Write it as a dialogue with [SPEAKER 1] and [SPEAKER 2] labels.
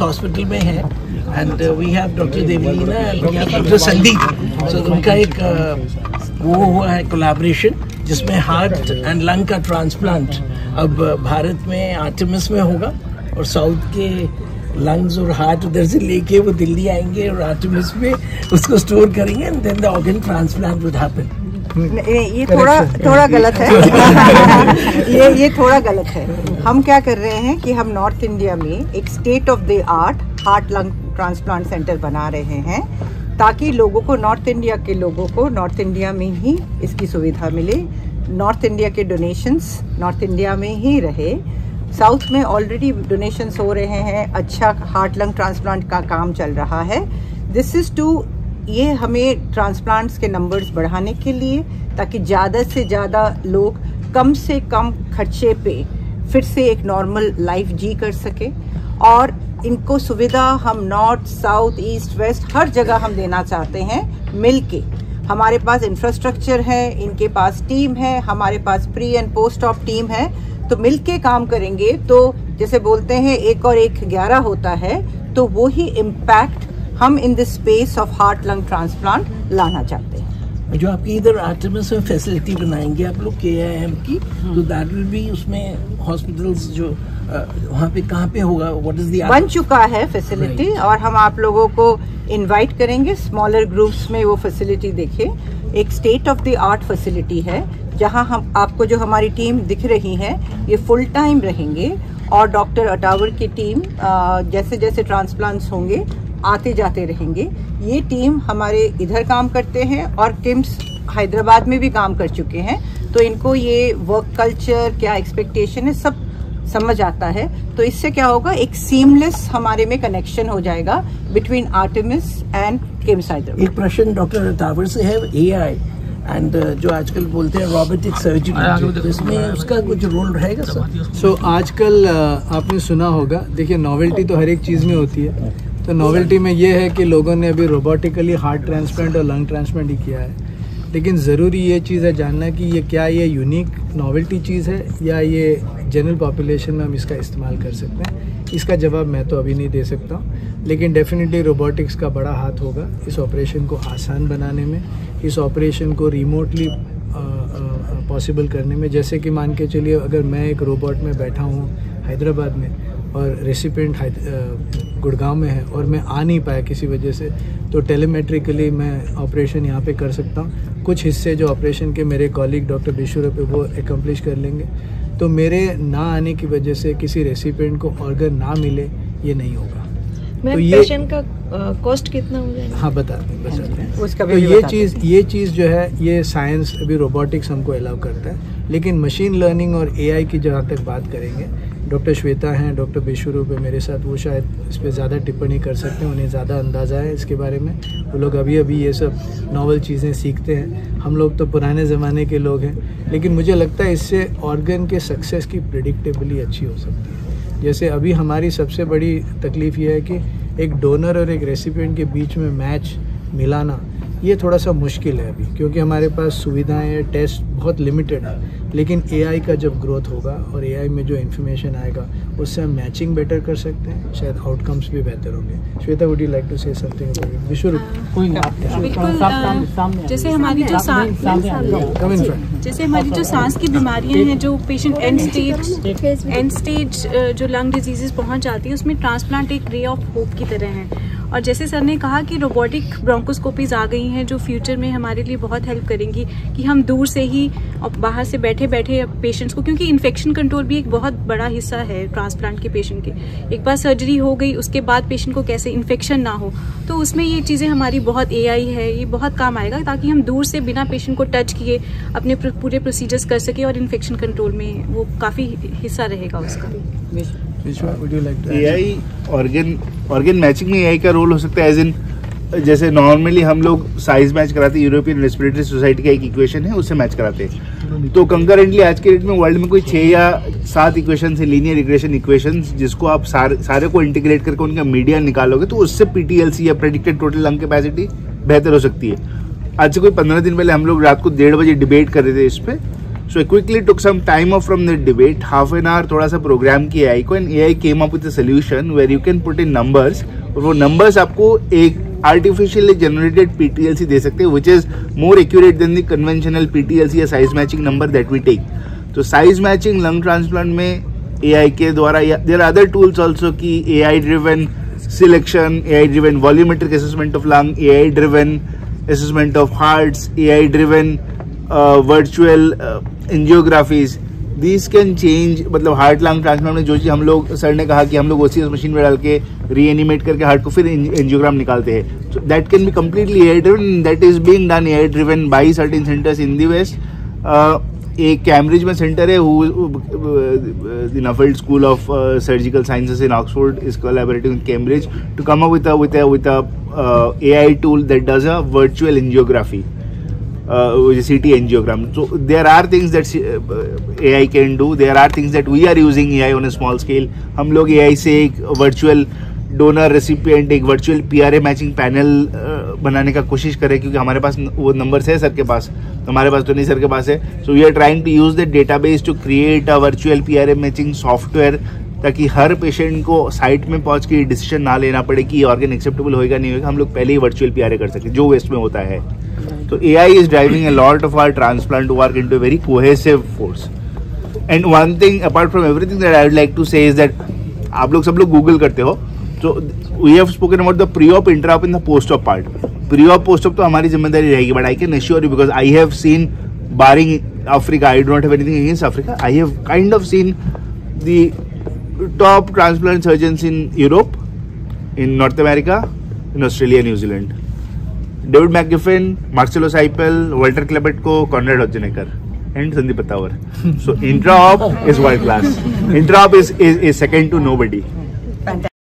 [SPEAKER 1] KIMS hospital में है and we have doctor Devleena and we have doctor Sandeep. So उनका एक वो हुआ है कोलैबोरेशन जिसमें हार्ट एंड लंग का ट्रांसप्लांट अब भारत में आर्टेमिस में होगा और साउथ के लंग्स और हार्ट उधर से लेके वो दिल्ली आएंगे और आर्टेमिस में उसको स्टोर करेंगे and then the organ transplant would happen.
[SPEAKER 2] ये थोड़ा गलत है। ये थोड़ा गलत है। हम क्या कर रहे हैं कि हम नॉर्थ इंडिया में एक state of the art heart lung transplant centre बना रहे हैं ताकि लोगों को, नॉर्थ इंडिया के लोगों को नॉर्थ इंडिया में ही इसकी सुविधा मिले। नॉर्थ इंडिया के डोनेशंस नॉर्थ इंडिया में ही रहे। साउथ में ऑलरेडी डोनेशंस हो रहे हैं, अच्छा हार्ट लंग ट्रांसप्लांट का काम चल रहा है। दिस इज़ टू, ये हमें ट्रांसप्लांट्स के नंबर्स बढ़ाने के लिए ताकि ज़्यादा से ज़्यादा लोग कम से कम खर्चे पे फिर से एक नॉर्मल लाइफ जी कर सके। और इनको सुविधा हम नॉर्थ साउथ ईस्ट वेस्ट हर जगह हम देना चाहते हैं मिल के। हमारे पास इंफ्रास्ट्रक्चर है, इनके पास टीम है, हमारे पास pre and post op team है, तो मिल के काम करेंगे तो जैसे बोलते हैं 1 और 1 11 होता है, तो वो ही इम्पैक्ट हम in the space of heart lung transplant लाना चाहते हैं।
[SPEAKER 1] जो आपकी इधर आर्टेमिस में फैसिलिटी बनाएंगे आप लोग KIM की, तो दैट विल बी उसमें हॉस्पिटल्स जो वहाँ पे कहाँ पे होगा, व्हाट इज द
[SPEAKER 2] बन चुका है फैसिलिटी और हम आप लोगों को इनवाइट करेंगे स्मॉलर ग्रुप्स में वो फैसिलिटी देखें। एक state of the art facility है जहाँ हम आपको जो हमारी टीम दिख रही है ये फुल टाइम रहेंगे और डॉक्टर अटावर की टीम जैसे जैसे ट्रांसप्लांट्स होंगे आते जाते रहेंगे। ये टीम हमारे इधर काम करते हैं और किम्स हैदराबाद में भी काम कर चुके हैं, तो इनको ये वर्क कल्चर क्या एक्सपेक्टेशन है सब समझ आता है। तो इससे क्या होगा, एक सीमलेस हमारे में कनेक्शन हो जाएगा between Artemis and KIMS Hyderabad.
[SPEAKER 1] एक प्रश्न डॉक्टर अटावर से है, AI एंड जो आजकल बोलते हैं रोबोटिक सर्जरी, इसमें उसका कुछ रोल रहेगा सर?
[SPEAKER 3] सो आजकल आपने सुना होगा, देखिए नॉवेल्टी तो हर एक चीज़ में होती है, तो नॉवेल्टी में ये है कि लोगों ने अभी रोबोटिकली हार्ट ट्रांसप्लांट और लंग ट्रांसप्लांट ही किया है, लेकिन ज़रूरी ये चीज़ है जानना कि ये क्या ये यूनिक नॉवेल्टी चीज़ है या ये जनरल पॉपुलेशन में हम इसका इस्तेमाल कर सकते हैं। इसका जवाब मैं तो अभी नहीं दे सकता हूँ, लेकिन डेफिनेटली रोबोटिक्स का बड़ा हाथ होगा इस ऑपरेशन को आसान बनाने में, इस ऑपरेशन को रिमोटली पॉसिबल करने में। जैसे कि मान के चलिए अगर मैं एक रोबोट में बैठा हूँ हैदराबाद में और रेसिपिएंट गुड़गांव में है और मैं आ नहीं पाया किसी वजह से, तो टेलीमेट्रिकली मैं ऑपरेशन यहाँ पे कर सकता हूँ। कुछ हिस्से जो ऑपरेशन के मेरे कॉलीग डॉक्टर बिशुरप पे वो एकम्प्लिश कर लेंगे, तो मेरे ना आने की वजह से किसी रेसिपिएंट को ऑर्गन ना मिले ये नहीं होगा।
[SPEAKER 4] तो ये पेशेंट का कॉस्ट कितना हो जाएगा?
[SPEAKER 3] हाँ बताते हैं उसका तो ये चीज़ जो है ये साइंस अभी रोबोटिक्स हमको अलाउ करता है, लेकिन मशीन लर्निंग और AI की जहाँ तक बात करेंगे, डॉक्टर श्वेता हैं, डॉक्टर बिशुरूप है मेरे साथ, वो शायद इस पर ज़्यादा टिप्पणी कर सकते हैं, उन्हें ज़्यादा अंदाज़ा है इसके बारे में। वो लोग अभी ये सब नॉवल चीज़ें सीखते हैं, हम लोग तो पुराने ज़माने के लोग हैं, लेकिन मुझे लगता है इससे ऑर्गन के सक्सेस की प्रेडिक्टेबली अच्छी हो सकती है। जैसे अभी हमारी सबसे बड़ी तकलीफ़ ये है कि एक डोनर और एक रेसिपिएंट के बीच में मैच मिलाना ये थोड़ा सा मुश्किल है अभी, क्योंकि हमारे पास सुविधाएं टेस्ट बहुत लिमिटेड है। लेकिन AI का जब ग्रोथ होगा और AI में जो इन्फॉर्मेशन आएगा उससे हम मैचिंग बेटर कर सकते हैं, शायद आउटकम्स भी बेहतर होंगे। Shweta, would you like to say something about it? बिल्कुल,
[SPEAKER 4] जैसे हमारी जो सांस की बीमारियां हैं, जो पेशेंट एंड स्टेज जो लंग डिजीजेस पहुंच जाती है, उसमें ट्रांसप्लांट एक रे ऑफ होप की तरह है। और जैसे सर ने कहा कि रोबोटिक ब्रोंकोस्कोपीज आ गई हैं जो फ्यूचर में हमारे लिए बहुत हेल्प करेंगी कि हम दूर से ही और बाहर से बैठे बैठे पेशेंट्स को, क्योंकि इन्फेक्शन कंट्रोल भी एक बहुत बड़ा हिस्सा है ट्रांसप्लांट के पेशेंट के। एक बार सर्जरी हो गई उसके बाद पेशेंट को कैसे इन्फेक्शन ना हो, तो उसमें ये चीज़ें हमारी बहुत AI है, ये बहुत काम आएगा ताकि हम दूर से बिना पेशेंट को टच किए अपने पूरे प्रोसीजर्स कर सके और इन्फेक्शन कंट्रोल में वो काफ़ी हिस्सा रहेगा उसका।
[SPEAKER 5] AI ऑर्गन मैचिंग में AI का रोल हो सकता है, एज इन जैसे नॉर्मली हम लोग साइज मैच कराते हैं, यूरोपियन रेस्पिरेटरी सोसाइटी का एक इक्वेशन है उससे मैच कराते हैं, तो कंकरेंटली आज के डेट में वर्ल्ड में कोई 6 या 7 इक्वेशन है, लीनियर रिग्रेशन इक्वेशंस, जिसको आप सारे को इंटीग्रेट करके उनका मीडियन निकालोगे तो उससे PTLC या प्रेडिक्टेड टोटल लंग कैपेसिटी बेहतर हो सकती है। आज से कोई 15 दिन पहले हम लोग रात को 1:30 बजे डिबेट कर रहे थे इस पे, So I quickly took some time off from the debate, half an hour थोड़ा सा प्रोग्राम किया AI को, and AI came up with a solution where you can put in numbers, और वो numbers आपको एक artificially generated PTLC दे सकते हैं, which is more accurate than the conventional PTLC या size matching number that we take. तो size matching lung transplant में AI के द्वारा, there are other tools also कि AI driven selection, AI driven volumetric assessment of lung, AI driven assessment of hearts, AI driven virtual angiographies. These can change. मतलब heart lung transplant में जो चीज हम लोग, सर ने कहा कि हम लोग OCS मशीन में डाल के रीएनिमेट करके हार्ट को फिर एंजियोग्राम निकालते हैं, so that can be completely AI driven. That is being done AI driven by certain centers in the West. एक कैम्ब्रिज में सेंटर है, the Nuffield School of Surgical Sciences in Oxford is collaborating with Cambridge to come up with a AI tool that does a virtual angiography, which is CT angiogram. So there are things that AI can do. There are things that we are using AI on a small scale. हम लोग AI से एक virtual donor recipient, एक virtual PRA matching panel बनाने का कोशिश करें, क्योंकि हमारे पास वो नंबर्स है सर के पास, हमारे पास तो नहीं, सर के पास है. So we are trying to use the database to create a virtual PRA matching software, ताकि हर पेशेंट को साइट में पहुंच के डिसीजन ना लेना पड़े कि ऑर्गन एक्सेप्टेबल होएगा नहीं होगा, हम लोग पहले ही वर्चुअल PRA कर सकें जो वेस्ट में होता है. तो AI is driving a lot of our transplant work into a very cohesive force. And one thing apart from everything that I would like to say is that आप लोग सब लोग गूगल करते हो, so we have spoken about the pre-op, intra-op and the post-op part. Pre-op, post-op तो हमारी जिम्मेदारी रहेगी, but I can assure you, because I have seen, barring Africa, I do not have anything against Africa, I have kind of seen the top transplant surgeons in Europe, in North America, in Australia, New Zealand. David McGiffin, Marcelo Seipel, Walter Klebetko, Konrad Hodgenecker, and Sandeep Patawar. So intra-op is world class. Intra-op is second to nobody.